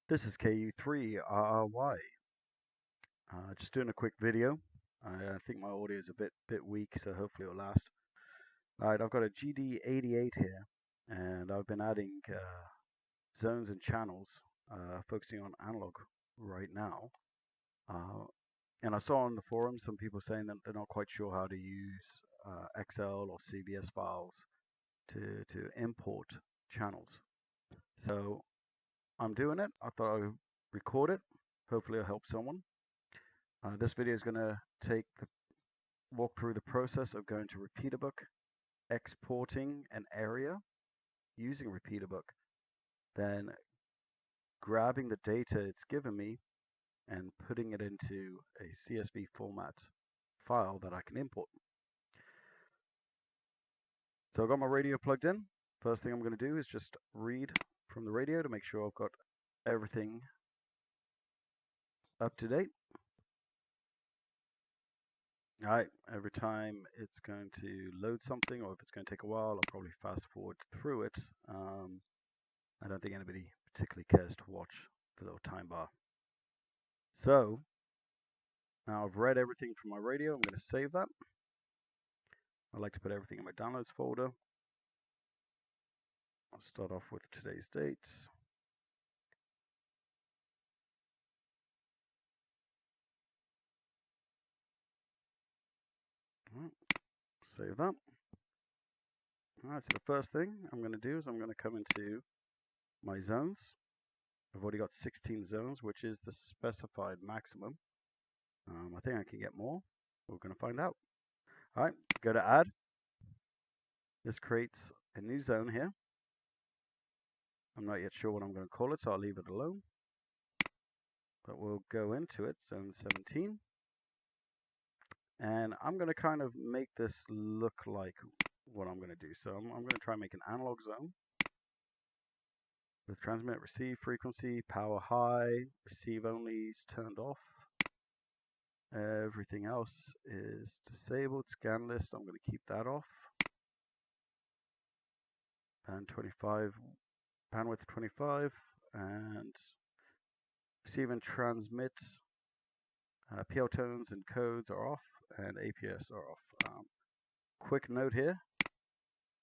This is KU3RRY. Just doing a quick video. I think my audio is a bit weak, so hopefully it'll last. Alright, I've got a GD-88 here, and I've been adding zones and channels, focusing on analog right now. And I saw on the forum some people saying that they're not quite sure how to use XL or CBS files to import channels. So I'm doing it. I thought I would record it. Hopefully it'll help someone. This video is going to walk through the process of going to RepeaterBook, exporting an area using RepeaterBook, then grabbing the data it's given me and putting it into a CSV format file that I can import. So I've got my radio plugged in. First thing I'm going to do is just read from the radio to make sure I've got everything up to date. Alright, every time it's going to load something, or if it's going to take a while, I'll probably fast forward through it. I don't think anybody particularly cares to watch the little time bar. So, now I've read everything from my radio. I'm going to save that. I like to put everything in my downloads folder. I'll start off with today's date. Save that. Alright, so the first thing I'm going to do is I'm going to come into my zones. I've already got 16 zones, which is the specified maximum. I think I can get more. We're going to find out. Alright, go to add. This creates a new zone here. I'm not yet sure what I'm going to call it, so I'll leave it alone. But we'll go into it, zone 17. And I'm going to kind of make this look like what I'm going to do. So I'm going to try and make an analog zone with transmit, receive frequency, power high, receive only is turned off. Everything else is disabled. Scan list, I'm going to keep that off. And 25, bandwidth 25, and receive and transmit. PL tones and codes are off, and APS are off. Quick note here.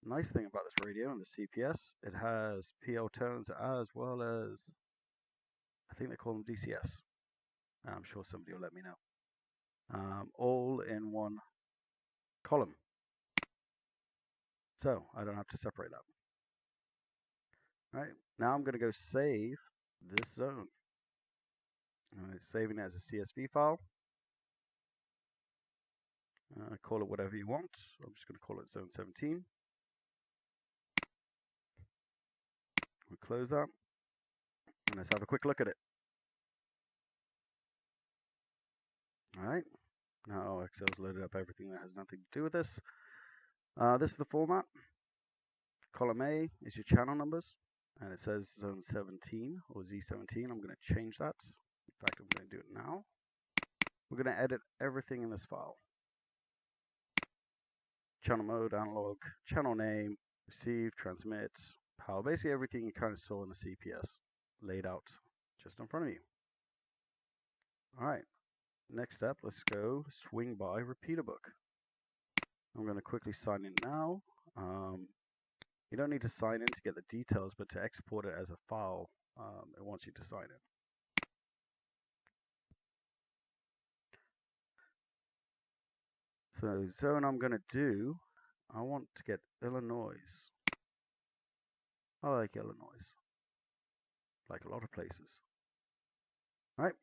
Nice thing about this radio and the CPS, it has PL tones as well as, I think they call them DCS. I'm sure somebody will let me know. All in one column. So I don't have to separate that. All right, now I'm going to go save this zone. It's saving it as a CSV file. Call it whatever you want. I'm just going to call it zone 17. We'll close that. And let's have a quick look at it. Alright, now Excel's loaded up everything that has nothing to do with this. This is the format. Column A is your channel numbers, and it says zone 17 or Z17. I'm going to change that. In fact, I'm going to do it now. We're going to edit everything in this file. Channel mode, analog, channel name, receive, transmit, power. Basically everything you kind of saw in the CPS laid out just in front of you. Alright, next step, let's go swing by RepeaterBook. I'm going to quickly sign in now. You don't need to sign in to get the details, but to export it as a file, it wants you to sign in. So zone I'm going to do, I want to get Illinois. I like Illinois, like a lot of places. All right.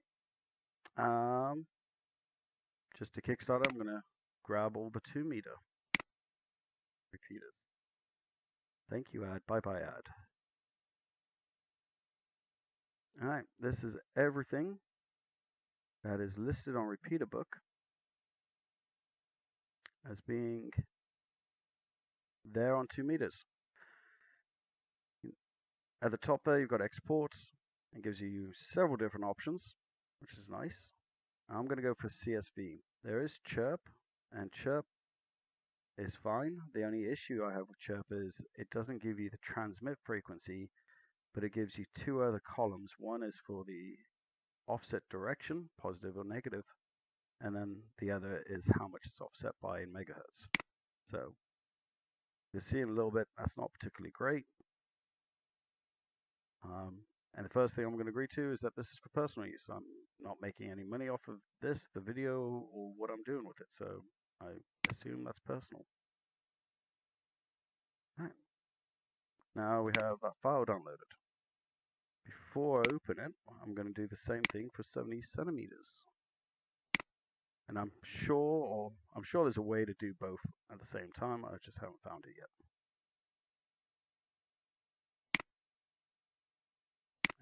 Just to kickstart it, I'm going to grab all the 2 meter repeaters. Thank you, ad. Bye-bye, ad. All right. This is everything that is listed on RepeaterBook as being there on 2 meters. At the top there, you've got export. It gives you several different options, which is nice. I'm going to go for CSV. There is chirp, and chirp is fine. The only issue I have with chirp is it doesn't give you the transmit frequency but it gives you two other columns. One is for the offset direction, positive or negative, and then the other is how much it's offset by in megahertz. So you'll see in a little bit that's not particularly great. And the first thing I'm going to agree to is that this is for personal use. I'm not making any money off of this, the video, or what I'm doing with it. So I assume that's personal. Right. Now we have that file downloaded. Before I open it, I'm going to do the same thing for 70 centimeters. And I'm sure there's a way to do both at the same time. I just haven't found it yet.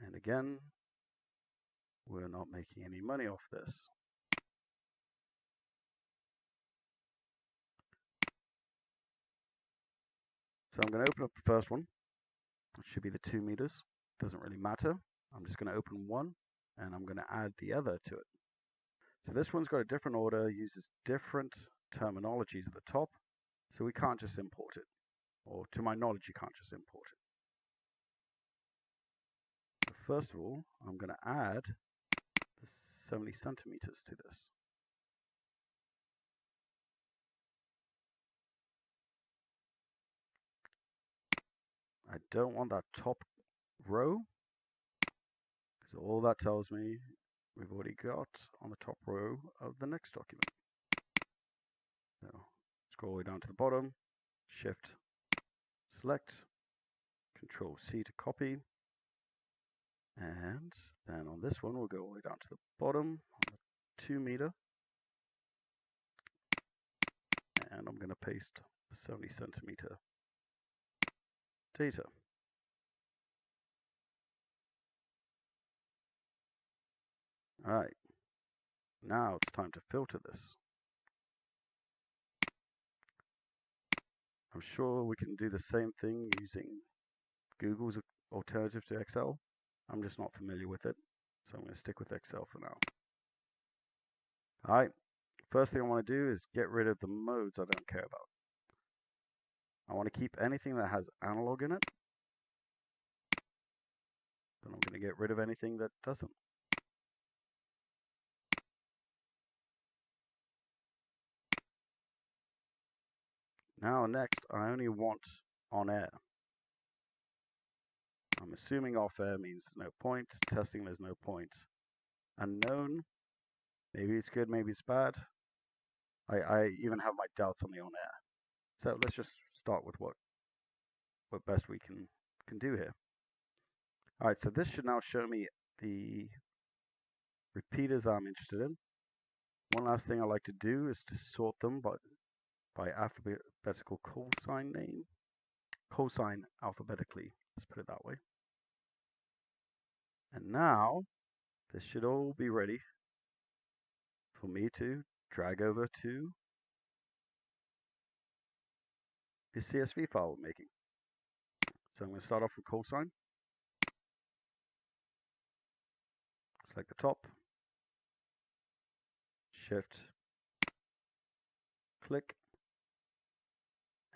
And again, we're not making any money off this. So I'm going to open up the first one. It should be the 2 meters. Doesn't really matter. I'm just going to open one and I'm going to add the other to it. So this one's got a different order, uses different terminologies at the top. So we can't just import it. Or to my knowledge, you can't just import it. So first of all, I'm going to add the 70 centimeters to this. I don't want that top row, because all that tells me we've already got on the top row of the next document. So scroll way down to the bottom, Shift, select, Control C to copy, and then on this one we'll go all the way down to the bottom on the 2 meter, and I'm going to paste the 70 centimeter data. Alright, now it's time to filter this. I'm sure we can do the same thing using Google's alternative to Excel. I'm just not familiar with it, so I'm going to stick with Excel for now. Alright, first thing I want to do is get rid of the modes I don't care about. I want to keep anything that has analog in it, but I'm going to get rid of anything that doesn't. Now next, I only want on air. I'm assuming off air means no point. Testing, there's no point. Unknown, maybe it's good, maybe it's bad. I even have my doubts on the on air. So let's just start with what best we can do here. All right, so this should now show me the repeaters that I'm interested in. One last thing I like to do is to sort them by alphabetical cosine name. Cosine alphabetically, let's put it that way. And now this should all be ready for me to drag over to the CSV file we're making. So I'm going to start off with cosine. Select the top, Shift, click,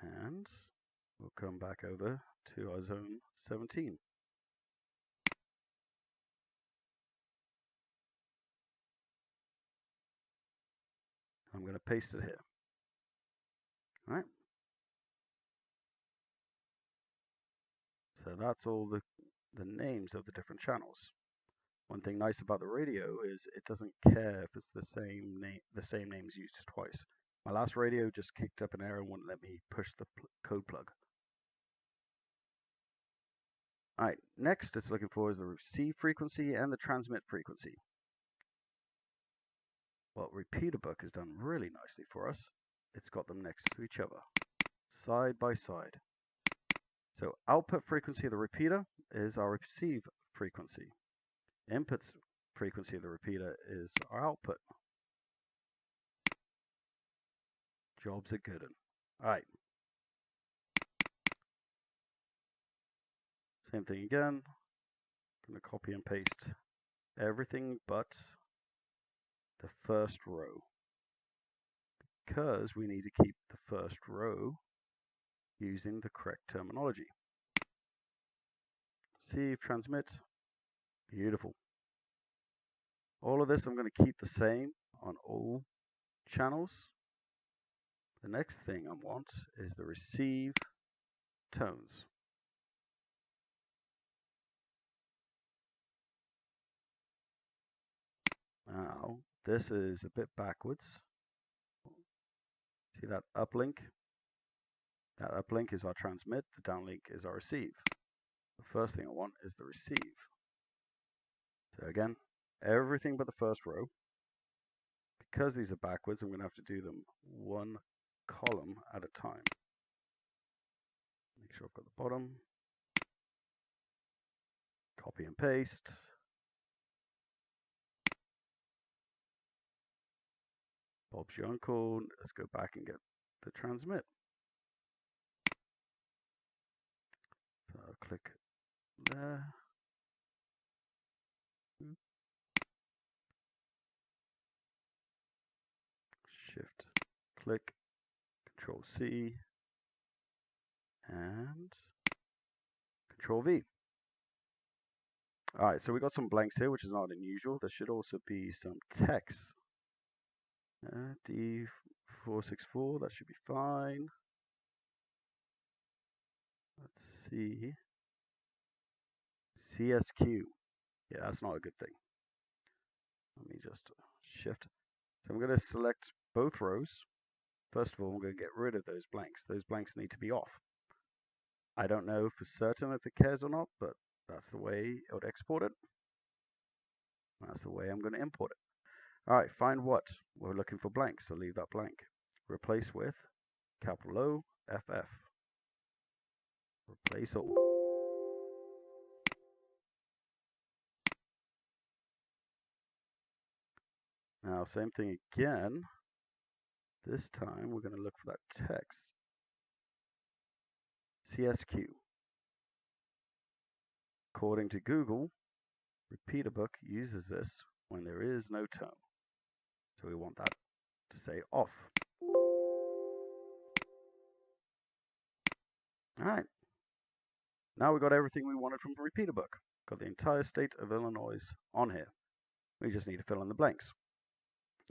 and we'll come back over to our zone 17. I'm going to paste it here. All right. So that's all the names of the different channels. One thing nice about the radio is it doesn't care if it's the same names used twice. My last radio just kicked up an error and wouldn't let me push the code plug. All right, next it's looking for is the receive frequency and the transmit frequency. Well, Repeater Book has done really nicely for us. It's got them next to each other, side by side. So output frequency of the repeater is our receive frequency. Input frequency of the repeater is our output. Jobs are good. All right. Same thing again. I'm going to copy and paste everything but the first row, because we need to keep the first row using the correct terminology. receive, transmit. Beautiful. All of this I'm going to keep the same on all channels. The next thing I want is the receive tones. Now, this is a bit backwards. See that uplink? That uplink is our transmit, the downlink is our receive. The first thing I want is the receive. So again, everything but the first row. Because these are backwards, I'm going to have to do them one column at a time. Make sure I've got the bottom. Copy and paste. Bob's your uncle. Let's go back and get the transmit. So I'll click there. Shift, click, Control C, and Control V. All right, so we got some blanks here, which is not unusual. There should also be some text. D464, that should be fine. Let's see. CSQ. Yeah, that's not a good thing. Let me just shift. So I'm going to select both rows. First of all, I'm going to get rid of those blanks. Those blanks need to be off. I don't know for certain if it cares or not, but that's the way it would export it. That's the way I'm going to import it. All right, find what? We're looking for blanks, so leave that blank. Replace with capital O, FF. Replace all. Now, same thing again. This time, we're going to look for that text. CSQ. According to Google, Repeater Book uses this when there is no tone. So we want that to say off. All right. Now we've got everything we wanted from the Repeater Book. Got the entire state of Illinois on here. We just need to fill in the blanks.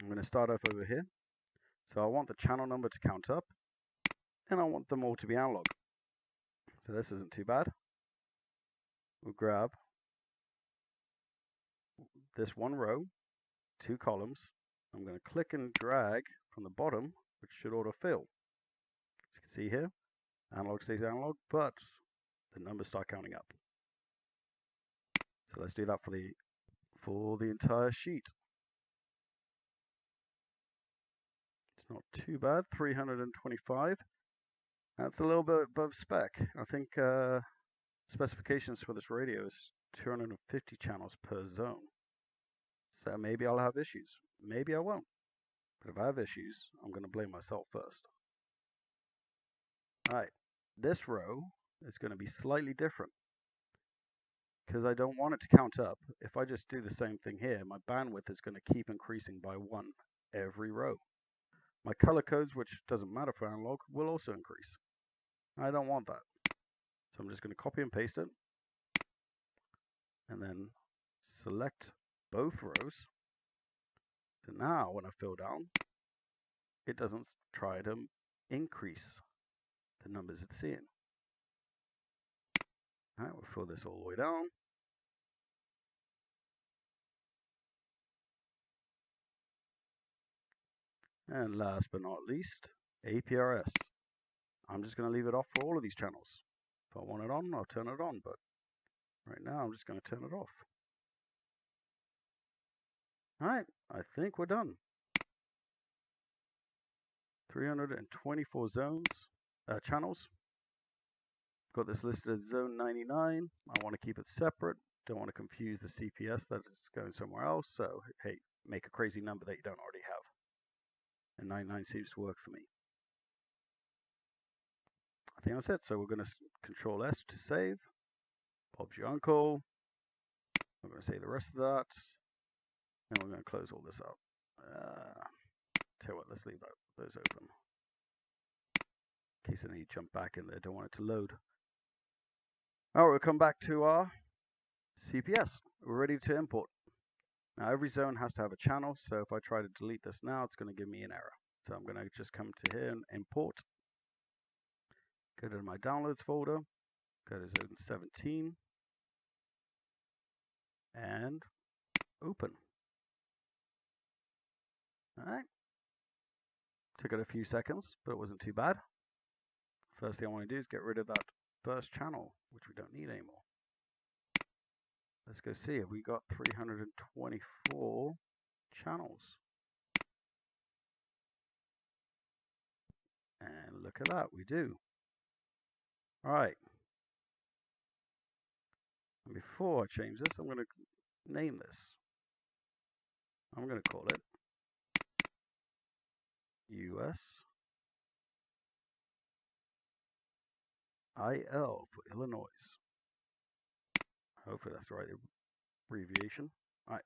I'm going to start off over here. So I want the channel number to count up, and I want them all to be analog. So this isn't too bad. We'll grab this one row, 2 columns. I'm going to click and drag from the bottom, which should autofill. As you can see here, analog stays analog, but the numbers start counting up. So let's do that for the entire sheet. It's not too bad, 325. That's a little bit above spec. I think specifications for this radio is 250 channels per zone. So maybe I'll have issues. Maybe I won't. But if I have issues, I'm going to blame myself first. All right, this row is going to be slightly different because I don't want it to count up. If I just do the same thing here, my bandwidth is going to keep increasing by 1 every row. My color codes, which doesn't matter for analog, will also increase. I don't want that. So I'm just going to copy and paste it. And then select both rows. So now when I fill down, it doesn't try to increase the numbers it's seeing. All right, we'll fill this all the way down. And last but not least, APRS. I'm just going to leave it off for all of these channels. If I want it on, I'll turn it on, but right now I'm just going to turn it off. All right, I think we're done. 324 channels. Got this listed as zone 99. I want to keep it separate. Don't want to confuse the CPS that is going somewhere else. So, hey, make a crazy number that you don't already have. And 99 seems to work for me. I think that's it. So we're going to Control S to save. Bob's your uncle. I'm going to say the rest of that. And we're going to close all this up. Tell you what, let's leave those open. In case I need to jump back in there, don't want it to load. All right, we'll come back to our CPS, we're ready to import. Now every zone has to have a channel, so if I try to delete this now, it's going to give me an error. So I'm going to just come to here and import. Go to my downloads folder, go to zone 17, and open. Alright. Took it a few seconds, but it wasn't too bad. First thing I want to do is get rid of that first channel, which we don't need anymore. Let's go see if we got 324 channels. And look at that, we do. Alright. Before I change this, I'm going to name this. I'm going to call it US IL for Illinois. Hopefully that's the right abbreviation. All right.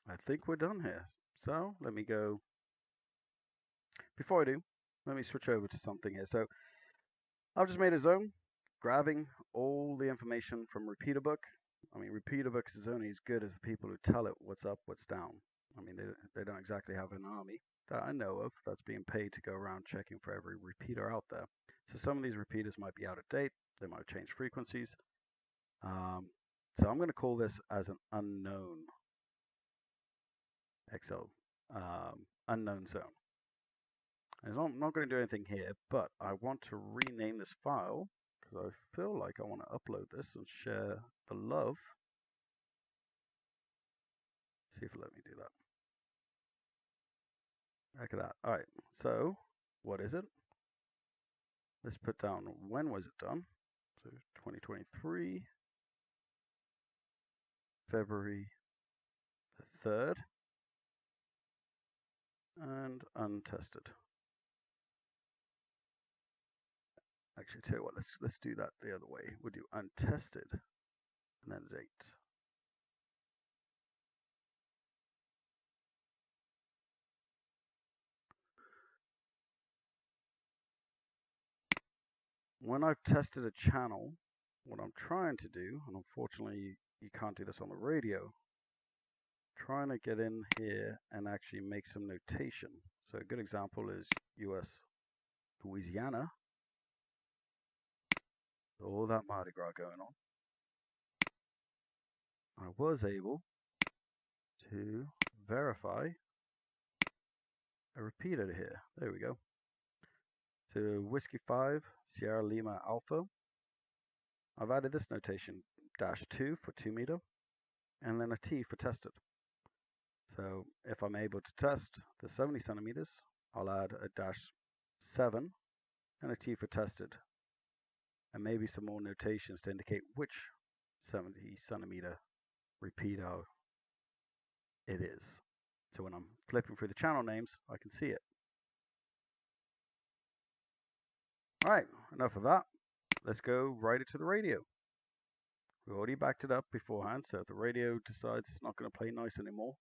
I think we're done here. So let me go. Before I do, let me switch over to something here. So I've just made a zone, grabbing all the information from Repeater Book. I mean, Repeater Book is only as good as the people who tell it what's up, what's down. I mean, they don't exactly have an army that I know of that's being paid to go around checking for every repeater out there. So some of these repeaters might be out of date. They might have changed frequencies. So I'm going to call this as an unknown XL, unknown zone. I'm not going to do anything here, but I want to rename this file because I feel like I want to upload this and share the love. See if it'll let me do that. Look at that. All right, so what is it? Let's put down when was it done. So 2023, February the 3rd, and untested. Actually, tell you what, let's do that the other way. We'll do untested and then date. When I've tested a channel, what I'm trying to do, and unfortunately you can't do this on the radio, trying to get in here and actually make some notation. So a good example is US Louisiana. All that Mardi Gras going on. I was able to verify a repeater here. There we go. So Whiskey 5, Sierra Lima Alpha. I've added this notation, -2 for 2 meter, and then a T for tested. So if I'm able to test the 70 centimeters, I'll add a -7 and a T for tested. And maybe some more notations to indicate which 70 centimeter repeater it is. So when I'm flipping through the channel names, I can see it. All right, enough of that. Let's go write it to the radio. We already backed it up beforehand, so if the radio decides it's not going to play nice anymore,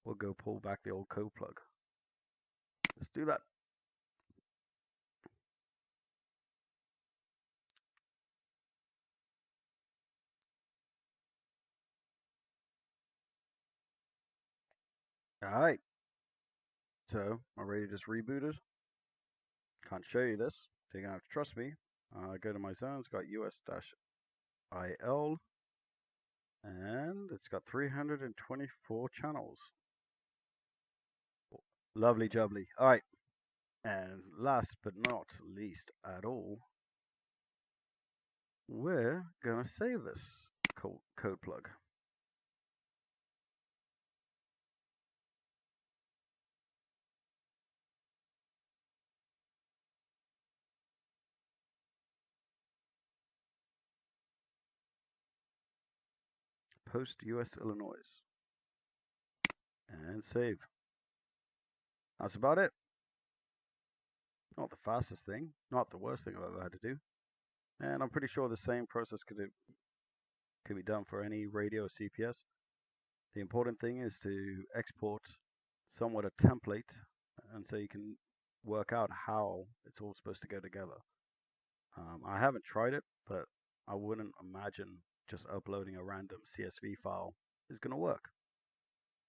we'll go pull back the old code plug. Let's do that. All right. So my radio just rebooted. Can't show you this, so you're going to have to trust me. Go to my zones, got US-IL, and it's got 324 channels. Lovely jubbly. All right. And last but not least at all, we're going to save this code plug. Post US Illinois. And save. That's about it. Not the fastest thing, not the worst thing I've ever had to do. And I'm pretty sure the same process could be done for any radio CPS. The important thing is to export somewhat a template, and so you can work out how it's all supposed to go together. I haven't tried it, but I wouldn't imagine just uploading a random CSV file is going to work.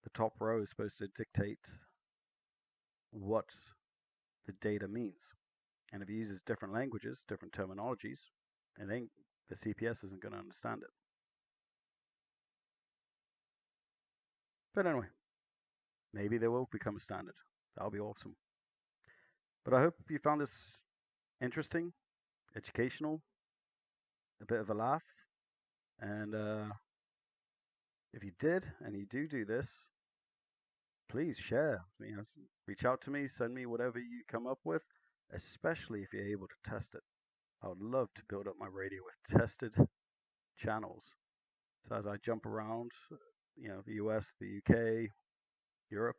The top row is supposed to dictate what the data means. And if it uses different languages, different terminologies, and then the CPS isn't going to understand it. But anyway, maybe they will become a standard. That'll be awesome. But I hope you found this interesting, educational, a bit of a laugh. And if you did, and you do this, please share. Reach out to me, send me whatever you come up with, especially if you're able to test it. I would love to build up my radio with tested channels. So as I jump around, the US, the UK, Europe,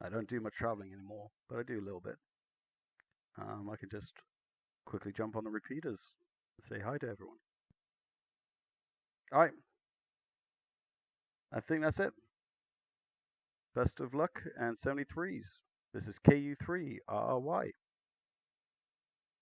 I don't do much traveling anymore, but I do a little bit. I can just quickly jump on the repeaters and say hi to everyone. All right. I think that's it. Best of luck and 73s. This is KU3RRY.